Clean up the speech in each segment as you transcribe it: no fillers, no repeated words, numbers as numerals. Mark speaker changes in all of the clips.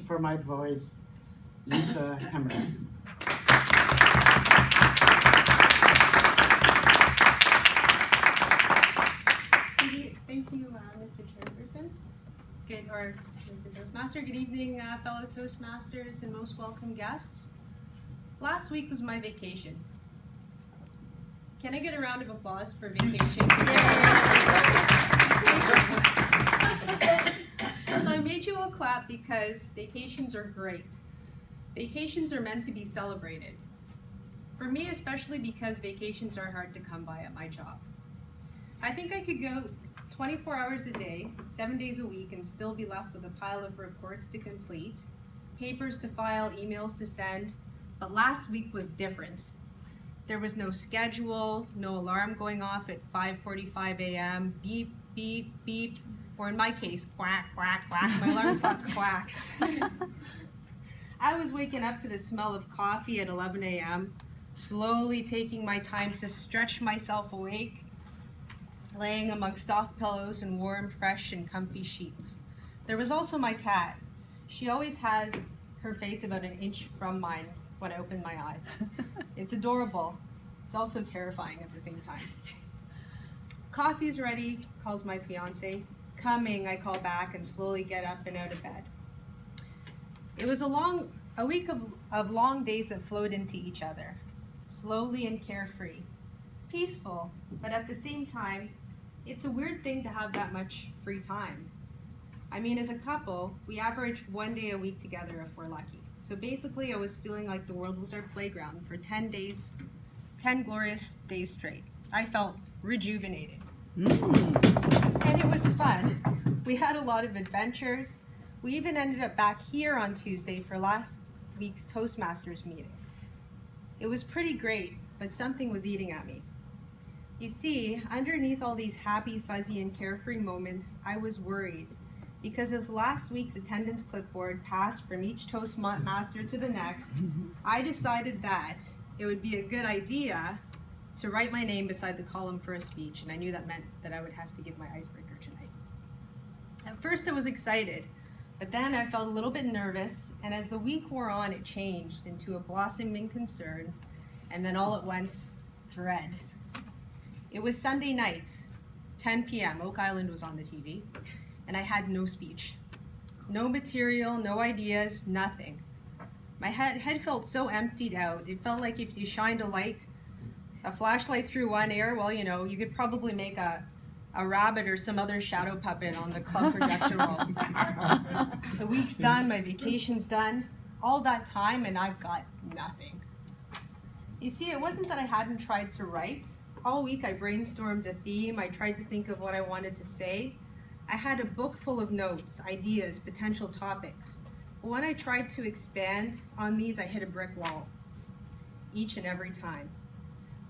Speaker 1: for my voice, Lesia Hemmer.
Speaker 2: Thank you, Mr. Chairperson. Or Mr. Toastmaster. Good evening, fellow Toastmasters and most welcome guests. Last week was my vacation. Can I get a round of applause for vacation? So I made you all clap because vacations are great. Vacations are meant to be celebrated. For me, especially because vacations are hard to come by at my job. I think I could go 24 hours a day, 7 days a week, and still be left with a pile of reports to complete, papers to file, emails to send, but last week was different. There was no schedule, no alarm going off at 5:45 a.m., beep, beep, beep, or in my case, quack, quack, quack, my alarm clock quacks. I was waking up to the smell of coffee at 11 a.m., slowly taking my time to stretch myself awake, laying amongst soft pillows and warm, fresh, and comfy sheets. There was also my cat. She always has her face about an inch from mine when I open my eyes. It's adorable. It's also terrifying at the same time. Coffee's ready, calls my fiance. Coming, I call back and slowly get up and out of bed. It was a week of long days that flowed into each other, slowly and carefree, peaceful, but at the same time, it's a weird thing to have that much free time. I mean, as a couple, we average 1 day a week together if we're lucky. So basically, I was feeling like the world was our playground for 10 days, 10 glorious days straight. I felt rejuvenated. And it was fun. We had a lot of adventures. We even ended up back here on Tuesday for last week's Toastmasters meeting. It was pretty great, but something was eating at me. You see, underneath all these happy, fuzzy, and carefree moments, I was worried because as last week's attendance clipboard passed from each Toastmaster to the next, I decided that it would be a good idea to write my name beside the column for a speech, and I knew that meant that I would have to give my icebreaker tonight. At first I was excited, but then I felt a little bit nervous, and as the week wore on, it changed into a blossoming concern, and then all at once, dread. It was Sunday night, 10 p.m., Oak Island was on the TV, and I had no speech. No material, no ideas, nothing. My head felt so emptied out. It felt like if you shined a flashlight through one ear, well, you know, you could probably make a rabbit or some other shadow puppet on the club projector roll. The week's done, my vacation's done, all that time, and I've got nothing. You see, it wasn't that I hadn't tried to write. All week I brainstormed a theme, I tried to think of what I wanted to say. I had a book full of notes, ideas, potential topics. But when I tried to expand on these, I hit a brick wall, each and every time.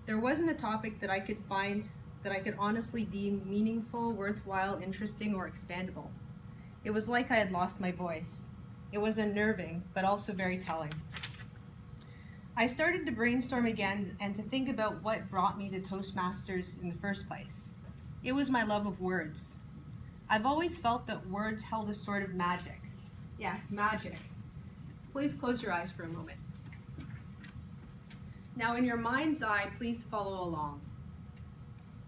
Speaker 2: There wasn't a topic that I could find that I could honestly deem meaningful, worthwhile, interesting, or expandable. It was like I had lost my voice. It was unnerving, but also very telling. I started to brainstorm again and to think about what brought me to Toastmasters in the first place. It was my love of words. I've always felt that words held a sort of magic. Yes, magic. Please close your eyes for a moment. Now in your mind's eye, please follow along.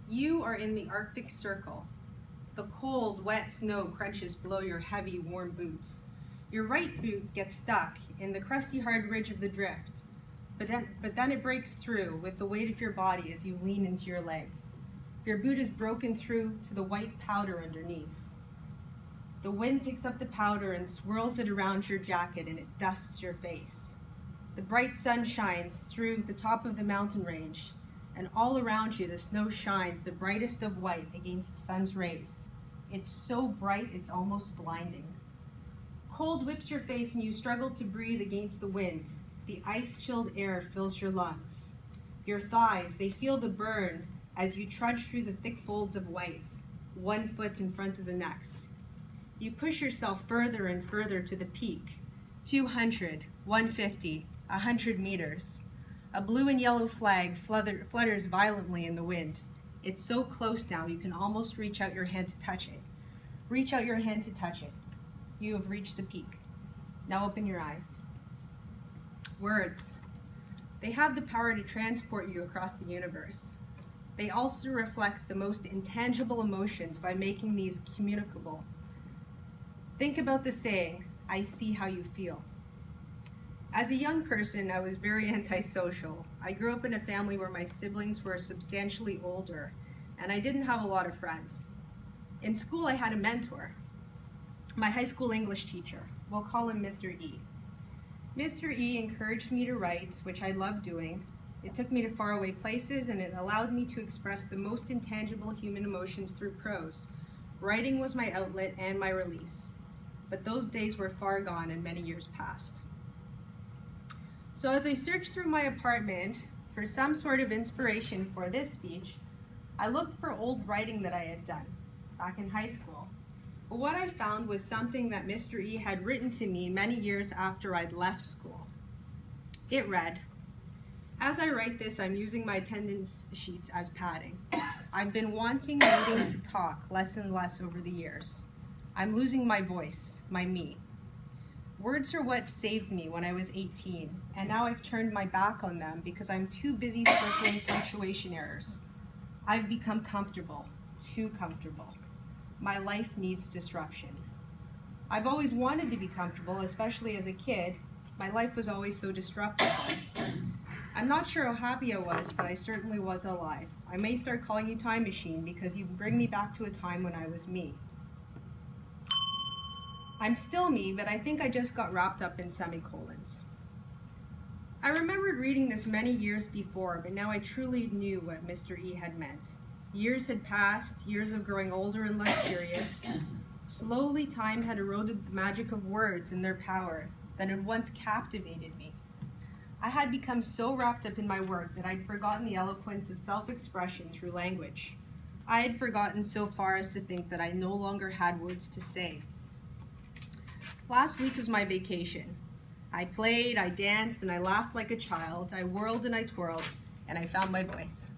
Speaker 2: You are in the Arctic Circle. The cold, wet snow crunches below your heavy, warm boots. Your right boot gets stuck in the crusty, hard ridge of the drift. But then it breaks through with the weight of your body as you lean into your leg. Your boot is broken through to the white powder underneath. The wind picks up the powder and swirls it around your jacket and it dusts your face. The bright sun shines through the top of the mountain range, and all around you the snow shines the brightest of white against the sun's rays. It's so bright it's almost blinding. Cold whips your face and you struggle to breathe against the wind. The ice-chilled air fills your lungs. Your thighs, they feel the burn as you trudge through the thick folds of white, 1 foot in front of the next. You push yourself further and further to the peak, 200, 150, 100 meters. A blue and yellow flag flutters violently in the wind. It's so close now you can almost reach out your hand to touch it. Reach out your hand to touch it. You have reached the peak. Now open your eyes. Words. They have the power to transport you across the universe. They also reflect the most intangible emotions by making these communicable. Think about the saying, "I see how you feel." As a young person, I was very antisocial. I grew up in a family where my siblings were substantially older, and I didn't have a lot of friends. In school, I had a mentor, my high school English teacher. We'll call him Mr. E. Mr. E encouraged me to write, which I loved doing. It took me to faraway places, and it allowed me to express the most intangible human emotions through prose. Writing was my outlet and my release. But those days were far gone and many years passed. So as I searched through my apartment for some sort of inspiration for this speech, I looked for old writing that I had done back in high school. But what I found was something that Mr. E had written to me many years after I'd left school. It read, "As I write this, I'm using my attendance sheets as padding. I've been wanting to talk less and less over the years. I'm losing my voice, my me. Words are what saved me when I was 18, and now I've turned my back on them because I'm too busy circling punctuation errors. I've become comfortable, too comfortable. My life needs disruption. I've always wanted to be comfortable, especially as a kid. My life was always so disruptible. I'm not sure how happy I was, but I certainly was alive. I may start calling you Time Machine because you bring me back to a time when I was me. I'm still me, but I think I just got wrapped up in semicolons." I remembered reading this many years before, but now I truly knew what Mr. E had meant. Years had passed, years of growing older and less curious. Slowly, time had eroded the magic of words and their power that had once captivated me. I had become so wrapped up in my work that I'd forgotten the eloquence of self-expression through language. I had forgotten so far as to think that I no longer had words to say. Last week was my vacation. I played, I danced, and I laughed like a child. I whirled and I twirled, and I found my voice.